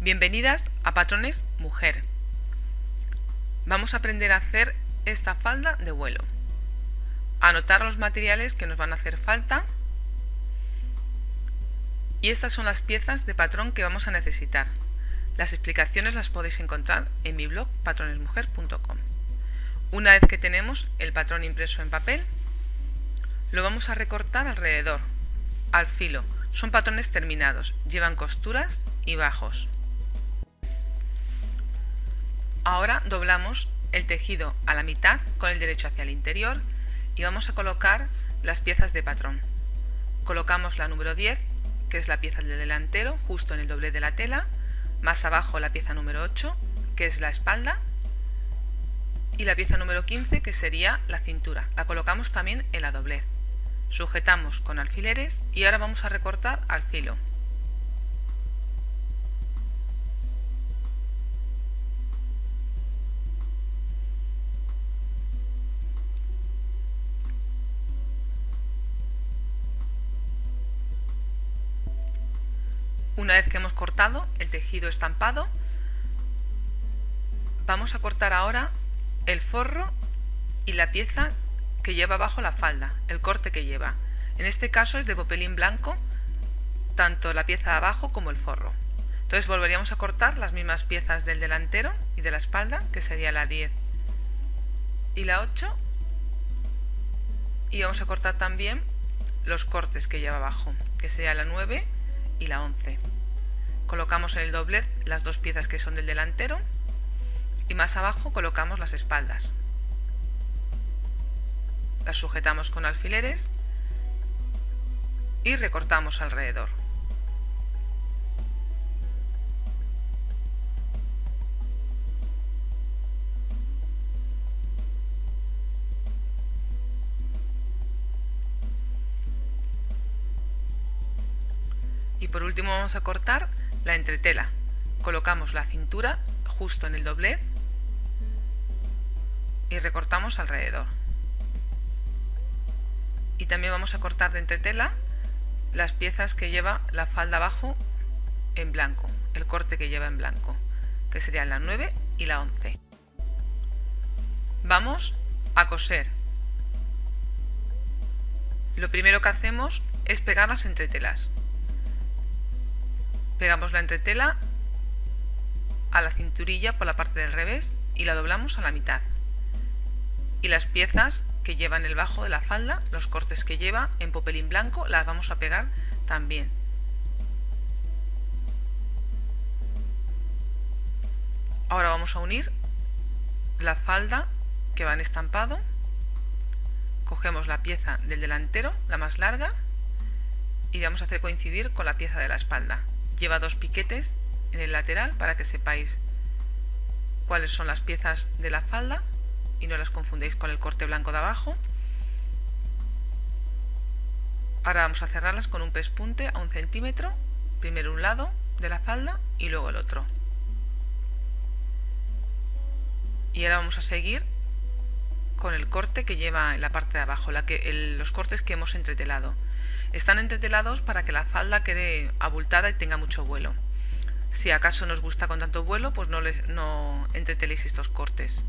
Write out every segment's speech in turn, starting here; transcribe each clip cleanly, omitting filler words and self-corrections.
Bienvenidas a Patrones Mujer. Vamos a aprender a hacer esta falda de vuelo. Anotar los materiales que nos van a hacer falta. Y estas son las piezas de patrón que vamos a necesitar. Las explicaciones las podéis encontrar en mi blog patronesmujer.com. Una vez que tenemos el patrón impreso en papel, lo vamos a recortar alrededor, al filo. Son patrones terminados, llevan costuras y bajos. Ahora doblamos el tejido a la mitad con el derecho hacia el interior y vamos a colocar las piezas de patrón. Colocamos la número 10, que es la pieza del delantero, justo en el doblez de la tela, más abajo la pieza número 8, que es la espalda, y la pieza número 15, que sería la cintura. La colocamos también en la doblez. Sujetamos con alfileres y ahora vamos a recortar al filo. Una vez que hemos cortado el tejido estampado, vamos a cortar ahora el forro y la pieza que lleva abajo la falda, el corte que lleva. En este caso es de popelín blanco, tanto la pieza de abajo como el forro. Entonces volveríamos a cortar las mismas piezas del delantero y de la espalda, que sería la 10 y la 8, y vamos a cortar también los cortes que lleva abajo, que sería la 9 y la 11. Colocamos en el doblez las dos piezas que son del delantero y más abajo colocamos las espaldas. Las sujetamos con alfileres y recortamos alrededor. Y por último vamos a cortar la entretela. Colocamos la cintura justo en el doblez y recortamos alrededor. Y también vamos a cortar de entretela las piezas que lleva la falda abajo en blanco, el corte que lleva en blanco, que serían la 9 y la 11. Vamos a coser. Lo primero que hacemos es pegar las entretelas. Pegamos la entretela a la cinturilla por la parte del revés y la doblamos a la mitad. Y las piezas que llevan el bajo de la falda, los cortes que lleva en popelín blanco, las vamos a pegar también. Ahora vamos a unir la falda que va en estampado. Cogemos la pieza del delantero, la más larga, y vamos a hacer coincidir con la pieza de la espalda. Lleva dos piquetes en el lateral para que sepáis cuáles son las piezas de la falda y no las confundéis con el corte blanco de abajo. Ahora vamos a cerrarlas con un pespunte a 1 centímetro, primero un lado de la falda y luego el otro. Y ahora vamos a seguir con el corte que lleva en la parte de abajo, los cortes que hemos entretelado. Están entretelados para que la falda quede abultada y tenga mucho vuelo. Si acaso nos gusta con tanto vuelo, pues no entreteléis estos cortes.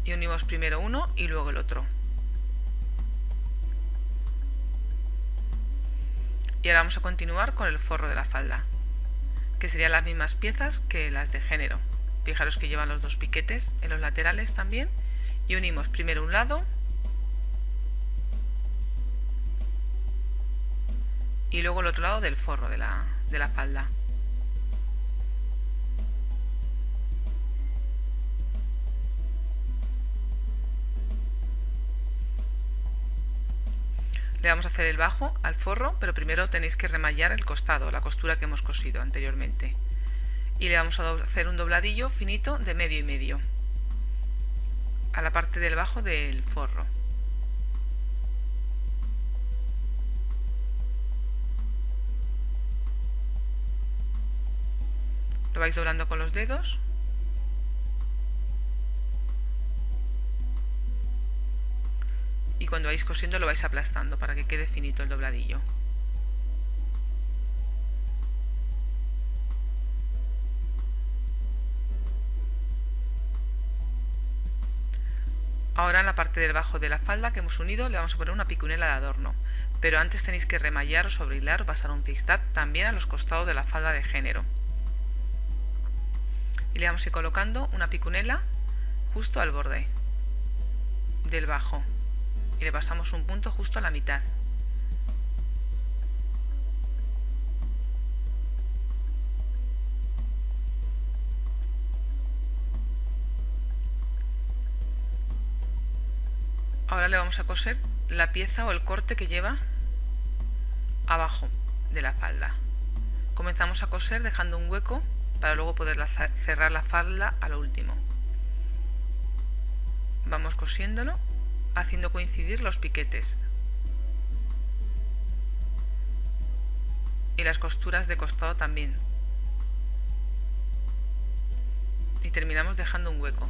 Y unimos primero uno y luego el otro. Y ahora vamos a continuar con el forro de la falda, que serían las mismas piezas que las de género. Fijaros que llevan los dos piquetes en los laterales también. Y unimos primero un lado y luego el otro lado del forro de la falda. Le vamos a hacer el bajo al forro, pero primero tenéis que remallar el costado, la costura que hemos cosido anteriormente. Y le vamos a hacer un dobladillo finito de medio y medio a la parte del bajo del forro. Lo vais doblando con los dedos y cuando vais cosiendo lo vais aplastando para que quede finito el dobladillo. Ahora en la parte del bajo de la falda que hemos unido le vamos a poner una picunela de adorno, pero antes tenéis que remallar o sobrehilar o pasar un zigzag también a los costados de la falda de género. Y le vamos a ir colocando una picunela justo al borde del bajo y le pasamos un punto justo a la mitad. Ahora le vamos a coser la pieza o el corte que lleva abajo de la falda. Comenzamos a coser dejando un hueco para luego poder cerrar la falda a lo último. Vamos cosiéndolo, haciendo coincidir los piquetes y las costuras de costado también. Y terminamos dejando un hueco.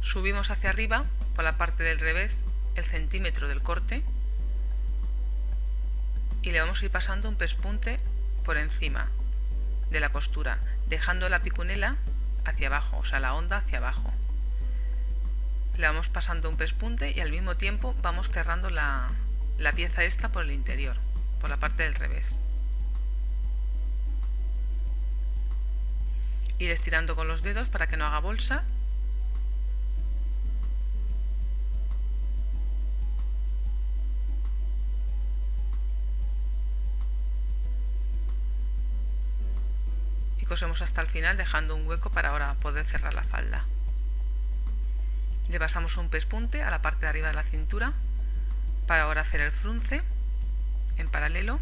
Subimos hacia arriba por la parte del revés el centímetro del corte y le vamos a ir pasando un pespunte por encima de la costura, dejando la picunela hacia abajo, o sea, la honda hacia abajo. Le vamos pasando un pespunte y al mismo tiempo vamos cerrando la pieza esta por el interior, por la parte del revés. Ir estirando con los dedos para que no haga bolsa. Y cosemos hasta el final dejando un hueco para ahora poder cerrar la falda. Le pasamos un pespunte a la parte de arriba de la cintura para ahora hacer el frunce en paralelo.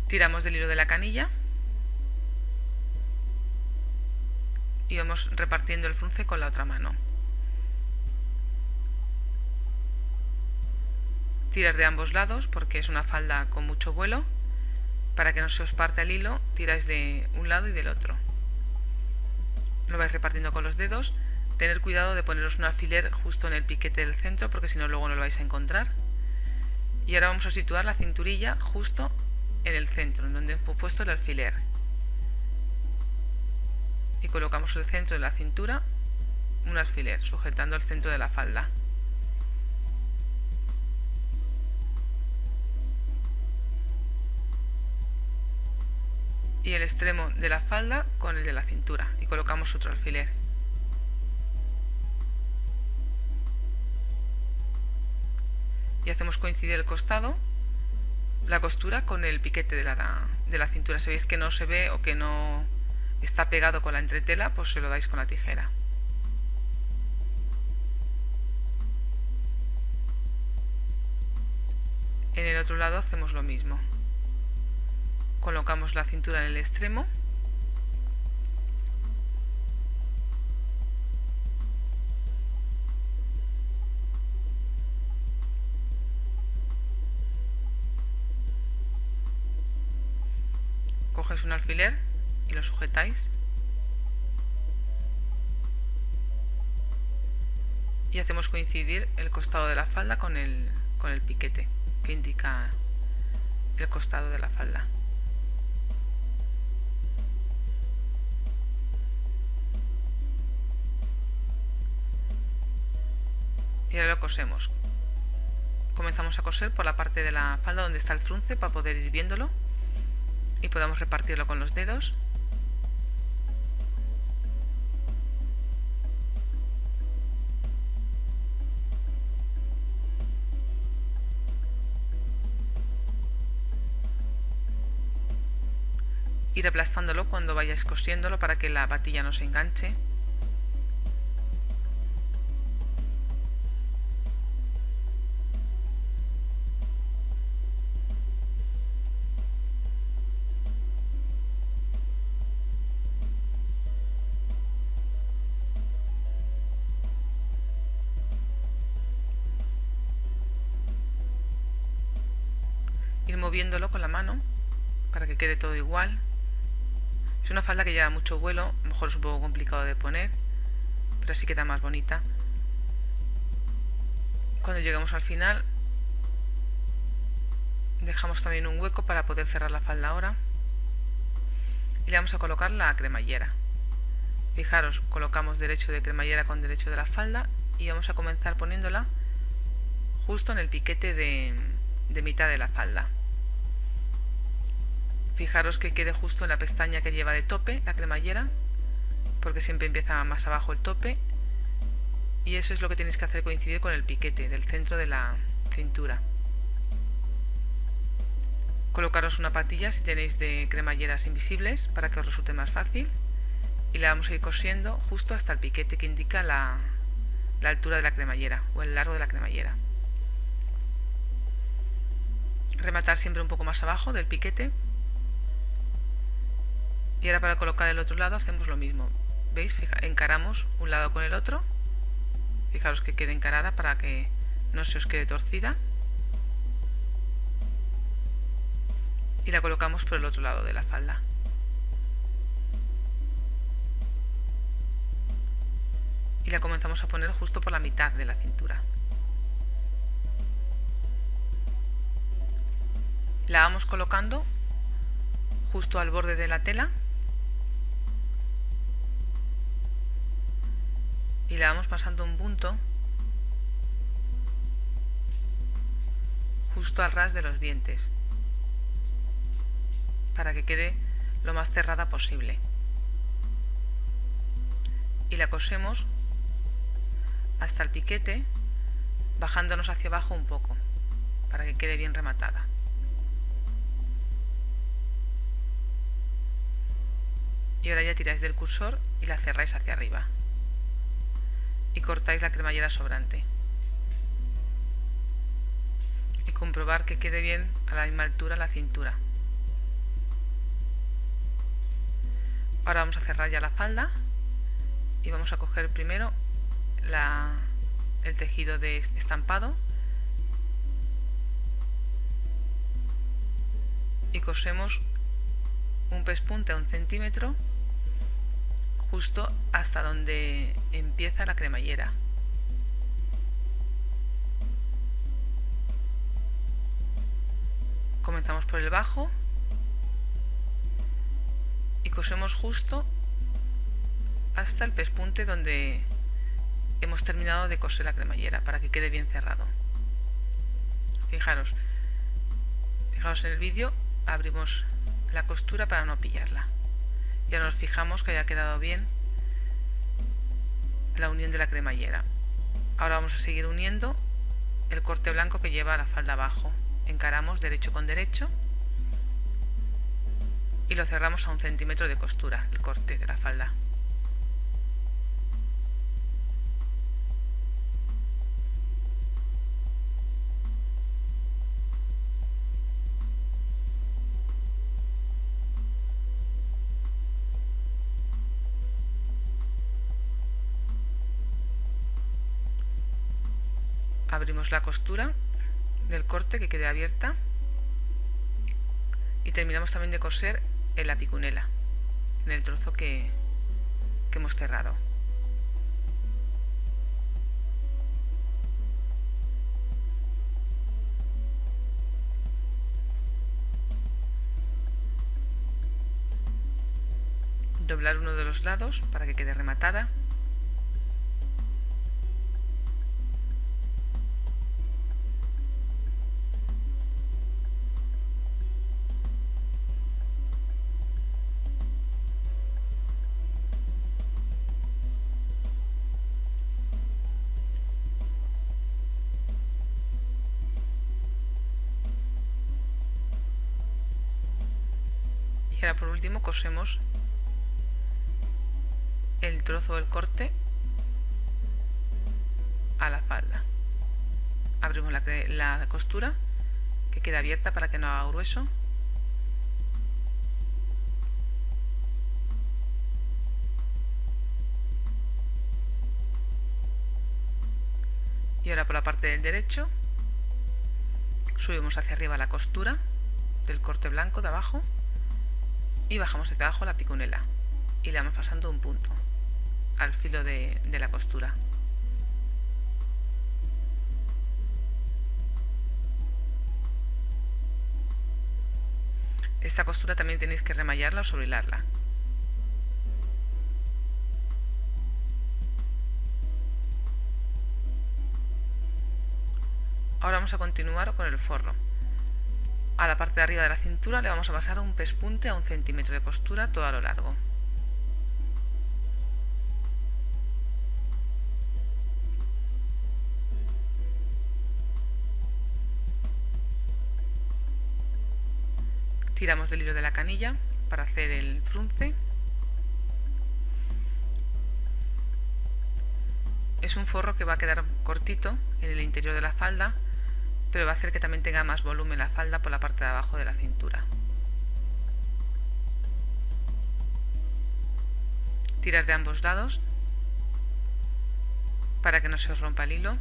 Tiramos del hilo de la canilla y vamos repartiendo el frunce con la otra mano. Tirar de ambos lados porque es una falda con mucho vuelo. Para que no se os parta el hilo, tiráis de un lado y del otro. Lo vais repartiendo con los dedos. Tener cuidado de poneros un alfiler justo en el piquete del centro porque si no luego no lo vais a encontrar. Y ahora vamos a situar la cinturilla justo en el centro, en donde hemos puesto el alfiler. Y colocamos el centro de la cintura un alfiler, sujetando el centro de la falda. Y el extremo de la falda con el de la cintura y colocamos otro alfiler. Y hacemos coincidir el costado, la costura con el piquete de la cintura. Si veis que no se ve o que no está pegado con la entretela, pues se lo dais con la tijera. En el otro lado hacemos lo mismo. Colocamos la cintura en el extremo cogéis un alfiler y lo sujetáis y hacemos coincidir el costado de la falda con el piquete que indica el costado de la falda. Y ahora lo cosemos. Comenzamos a coser por la parte de la falda donde está el frunce para poder ir viéndolo y podamos repartirlo con los dedos. Ir aplastándolo cuando vayáis cosiéndolo para que la patilla no se enganche. Ir moviéndolo con la mano para que quede todo igual. Es una falda que lleva mucho vuelo, a lo mejor es un poco complicado de poner, pero así queda más bonita. Cuando lleguemos al final Dejamos también un hueco para poder cerrar la falda ahora. Y le vamos a colocar la cremallera. Fijaros, colocamos derecho de cremallera con derecho de la falda y vamos a comenzar poniéndola justo en el piquete de mitad de la falda. Fijaros que quede justo en la pestaña que lleva de tope la cremallera, porque siempre empieza más abajo el tope, y eso es lo que tenéis que hacer coincidir con el piquete del centro de la cintura. Colocaros una patilla si tenéis de cremalleras invisibles para que os resulte más fácil, y la vamos a ir cosiendo justo hasta el piquete que indica la altura de la cremallera o el largo de la cremallera. Rematar siempre un poco más abajo del piquete. Y ahora para colocar el otro lado hacemos lo mismo. ¿Veis? Encaramos un lado con el otro. Fijaros que quede encarada para que no se os quede torcida. Y la colocamos por el otro lado de la falda. Y la comenzamos a poner justo por la mitad de la cintura. La vamos colocando justo al borde de la tela. Y le vamos pasando un punto justo al ras de los dientes para que quede lo más cerrada posible, y la cosemos hasta el piquete, bajándonos hacia abajo un poco para que quede bien rematada. Y ahora ya tiráis del cursor y la cerráis hacia arriba y cortáis la cremallera sobrante, y comprobar que quede bien a la misma altura la cintura. Ahora vamos a cerrar ya la falda y vamos a coger primero el tejido de estampado y cosemos un pespunte a 1 centímetro justo hasta donde empieza la cremallera. Comenzamos por el bajo y cosemos justo hasta el pespunte donde hemos terminado de coser la cremallera para que quede bien cerrado. Fijaros en el vídeo, abrimos la costura para no pillarla. Ya nos fijamos que haya quedado bien la unión de la cremallera. Ahora vamos a seguir uniendo el corte blanco que lleva la falda abajo. Encaramos derecho con derecho y lo cerramos a 1 centímetro de costura, el corte de la falda. Abrimos la costura del corte que quede abierta y terminamos también de coser en la picunela, en el trozo que hemos cerrado. Doblar uno de los lados para que quede rematada. Y ahora por último cosemos el trozo del corte a la falda. Abrimos la costura que queda abierta para que no haga grueso. Y ahora por la parte del derecho subimos hacia arriba la costura del corte blanco de abajo y bajamos hacia abajo la picunela y le vamos pasando un punto al filo de la costura. Esta costura también tenéis que remallarla o sobrehilarla. Ahora vamos a continuar con el forro. A la parte de arriba de la cintura le vamos a pasar un pespunte a 1 centímetro de costura todo a lo largo. Tiramos del hilo de la canilla para hacer el frunce. Es un forro que va a quedar cortito en el interior de la falda, pero va a hacer que también tenga más volumen la falda por la parte de abajo de la cintura. Tirar de ambos lados para que no se os rompa el hilo.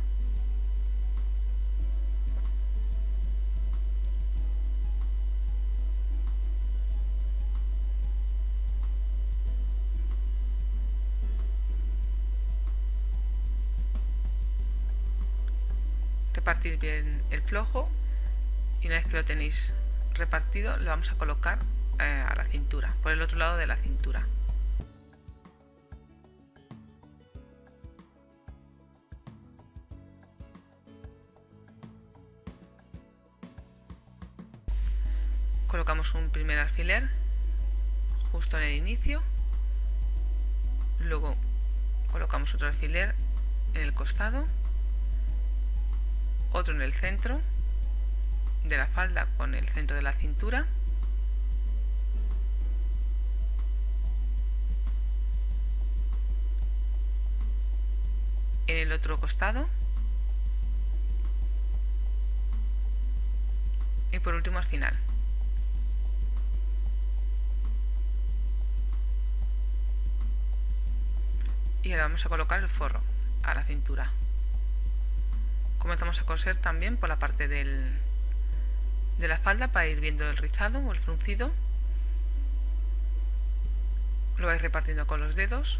Repartir bien el flojo y una vez que lo tenéis repartido lo vamos a colocar a la cintura, por el otro lado de la cintura. Colocamos un primer alfiler justo en el inicio, luego colocamos otro alfiler en el costado, otro en el centro de la falda con el centro de la cintura, en el otro costado y por último al final. Y ahora vamos a colocar el forro a la cintura. Comenzamos a coser también por la parte de la falda para ir viendo el rizado o el fruncido. Lo vais repartiendo con los dedos.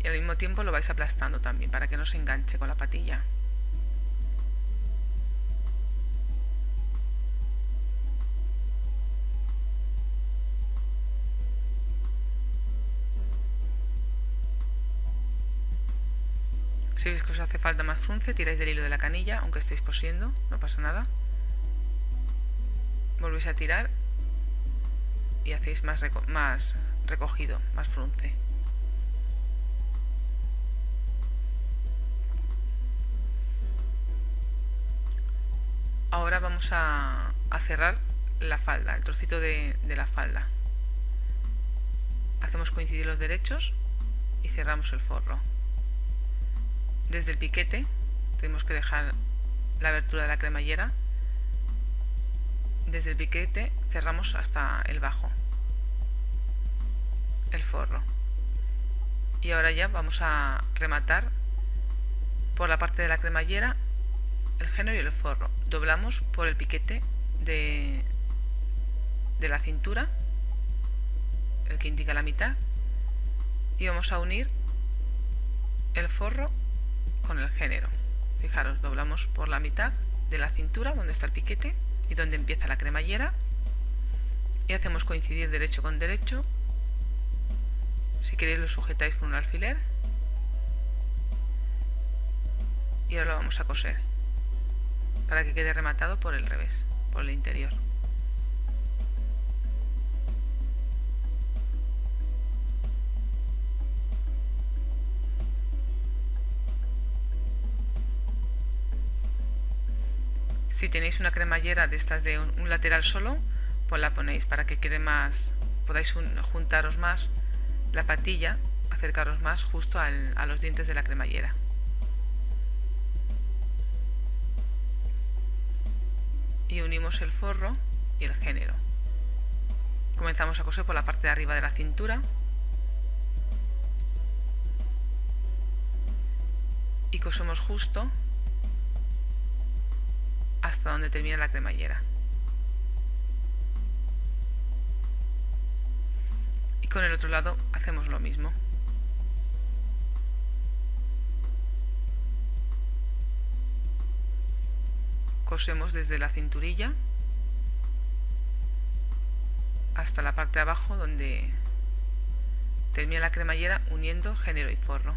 Y al mismo tiempo lo vais aplastando también para que no se enganche con la patilla. Si veis que os hace falta más frunce, tiráis del hilo de la canilla, aunque estéis cosiendo, no pasa nada. Volvéis a tirar y hacéis más recogido, más frunce. Ahora vamos a cerrar la falda, el trocito de la falda. Hacemos coincidir los derechos y cerramos el forro. Desde el piquete tenemos que dejar la abertura de la cremallera. Desde el piquete cerramos hasta el bajo, el forro. Y ahora ya vamos a rematar por la parte de la cremallera el género y el forro. Doblamos por el piquete de la cintura, el que indica la mitad, y vamos a unir el forro con el género. Fijaros, doblamos por la mitad de la cintura donde está el piquete y donde empieza la cremallera y hacemos coincidir derecho con derecho. Si queréis lo sujetáis con un alfiler y ahora lo vamos a coser para que quede rematado por el revés, por el interior. Si tenéis una cremallera de estas de un lateral solo, pues la ponéis para que quede más, podáis juntaros más la patilla, acercaros más justo a los dientes de la cremallera. Y unimos el forro y el género. Comenzamos a coser por la parte de arriba de la cintura y cosemos justo hasta donde termina la cremallera. con el otro lado hacemos lo mismo. Cosemos desde la cinturilla hasta la parte de abajo donde termina la cremallera, uniendo género y forro.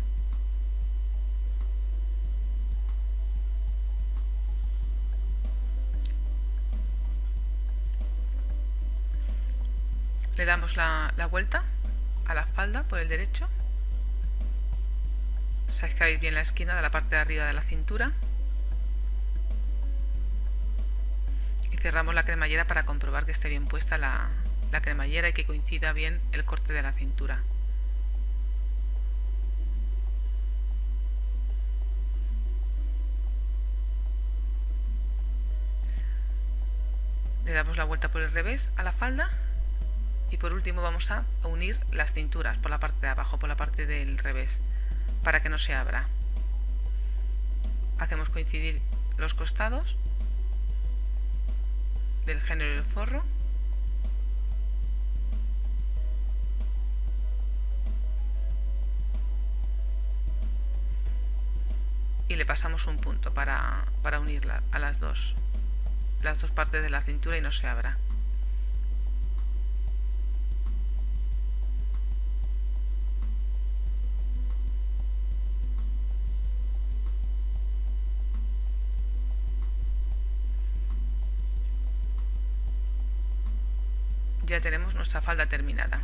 Le damos la vuelta a la falda por el derecho. Sacáis bien la esquina de la parte de arriba de la cintura y cerramos la cremallera para comprobar que esté bien puesta la cremallera y que coincida bien el corte de la cintura. Le damos la vuelta por el revés a la falda y por último vamos a unir las cinturas por la parte de abajo, por la parte del revés, para que no se abra. Hacemos coincidir los costados del género y el forro y le pasamos un punto para unirla a las dos partes de la cintura y no se abra. Ya tenemos nuestra falda terminada.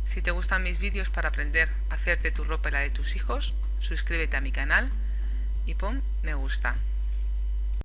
Si te gustan mis vídeos para aprender a hacerte tu ropa y la de tus hijos, suscríbete a mi canal y pon me gusta.